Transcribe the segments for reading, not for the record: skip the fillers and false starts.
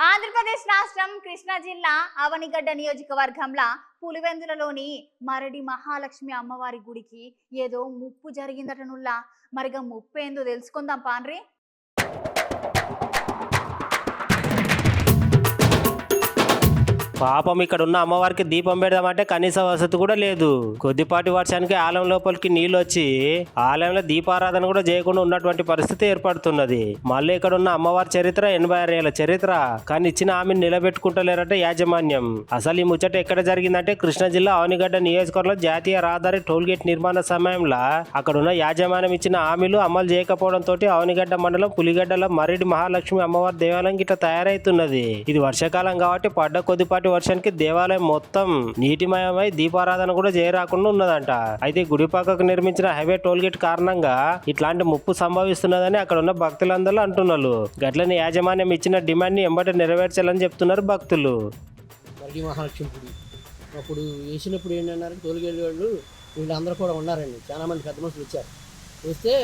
ఆంధ్రప్రదేశ్ రాష్ట్రం కృష్ణా జిల్లా అవనిగడ్డ నియోజకవర్గంలో పులివెందులలోని మరడి మహాలక్ష్మి అమ్మవారి గుడికి ఏదో ముప్పు జరిగిందటనుల్లా. మరిగా ముప్పు ఏందో తెలుసుకుందాం పాన్రి. పాపం ఇక్కడ ఉన్న అమ్మవారికి దీపం పెడదామంటే కనీస వసతి కూడా లేదు. కొద్దిపాటి వర్షానికి ఆలయం లోపలికి నీళ్లు వచ్చి ఆలయంలో దీపారాధన కూడా చేయకుండా ఉన్నటువంటి పరిస్థితి ఏర్పడుతున్నది. మళ్ళీ ఇక్కడ ఉన్న అమ్మవారి చరిత్ర 86 ఏళ్ల చరిత్ర. కానీ ఇచ్చిన ఆమెను నిలబెట్టుకుంటలేరంటే యాజమాన్యం. అసలు ఈ ముచ్చట ఎక్కడ జరిగిందంటే కృష్ణా జిల్లా అవనిగడ్డ నియోజకవర్గంలో జాతీయ రహదారి టోల్ గేట్ నిర్మాణ సమయంలో అక్కడున్న యాజమాన్యం ఇచ్చిన హామీలు అమలు చేయకపోవడంతో అవనిగడ్డ మండలం పులిగడ్డలో మరిడి మహాలక్ష్మి అమ్మవారి దేవాలయం గిట్ట తయారైతున్నది. ఇది వర్షాకాలం కాబట్టి పడ్డ కొద్దిపాటి వర్షానికి దేవాలయం మొత్తం నీటిమయమై దీపారాధన కూడా చేయరాకుండా ఉన్నదంట. అయితే గుడి పక్కకు నిర్మించిన హైవే టోల్ గేట్ కారణంగా ఇట్లాంటి ముప్పు సంభవిస్తున్నదని అక్కడ ఉన్న భక్తులందరూ అంటున్నారు. గట్లని యాజమాన్యం ఇచ్చిన డిమాండ్ ని ఎంబట నెరవేర్చాలని చెప్తున్నారు భక్తులు. మరిడి మహాలక్ష్మి గుడి అప్పుడు వేసినప్పుడు ఏంటన్నారు, టోల్ గేట్ వాళ్ళు వీళ్ళందరూ కూడా ఉన్నారండి. చాలా మంది పెద్ద మనుషులు వచ్చారు. వస్తే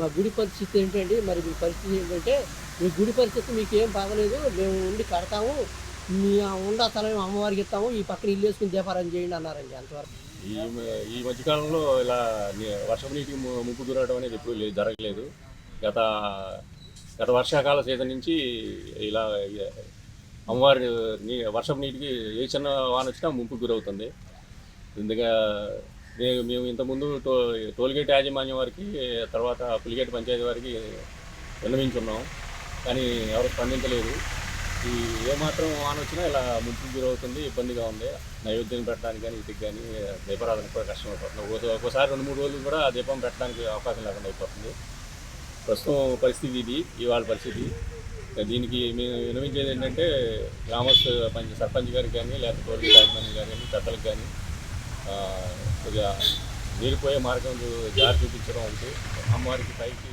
మా గుడి పరిస్థితి ఏంటండి, మరి మీ పరిస్థితి ఏంటంటే మీ గుడి పరిస్థితి మీకు ఏం బాగలేదు, మేము ఉండి కడతాము, మీ ఉండా తలం అమ్మవారికి ఇస్తాము, ఈ పక్కన ఇల్లు వేసుకుని దీపారాధన చేయండి అన్నారండి. అంతవరకు ఈ మధ్యకాలంలో ఇలా వర్షపు నీటికి ముప్పు గురవడం అనేది ఎప్పుడు జరగలేదు. గత వర్షాకాల సీజన్ నుంచి ఇలా అమ్మవారి వర్షపు నీటికి ఏ చిన్న వాన వచ్చినా ముప్పు గురవుతుంది. ఇందుగా మేము ఇంతకుముందు టోల్గేట్ యాజమాన్యం వారికి, తర్వాత పులిగేట్ పంచాయతీ వారికి విన్నవించున్నాం, కానీ ఎవరు స్పందించలేదు. ఈ ఏమాత్రం వాన వచ్చినా ఇలా ముప్పు గురవుతుంది, ఇబ్బందిగా ఉంది. నైవేద్యం పెట్టడానికి కానీ వీటికి కానీ దీపారాధన కూడా కష్టమైపోతుంది. ఒక్కోసారి 2-3 రోజులు కూడా దీపం పెట్టడానికి అవకాశం లేకుండా అయిపోతుంది. ప్రస్తుతం పరిస్థితి ఇది, ఇవాళ పరిస్థితి. దీనికి మేము విన్నవించేది ఏంటంటే గ్రామస్థ సర్పంచ్ గారికి కానీ, లేకపోతే టోల్గేట్ యాజమాన్యం గారు కానీ, పెద్దలకు కానీ కొద్దిగా నీరిపోయే మార్గం దారి చూపించడం అంటే అమ్మవారికి పైకి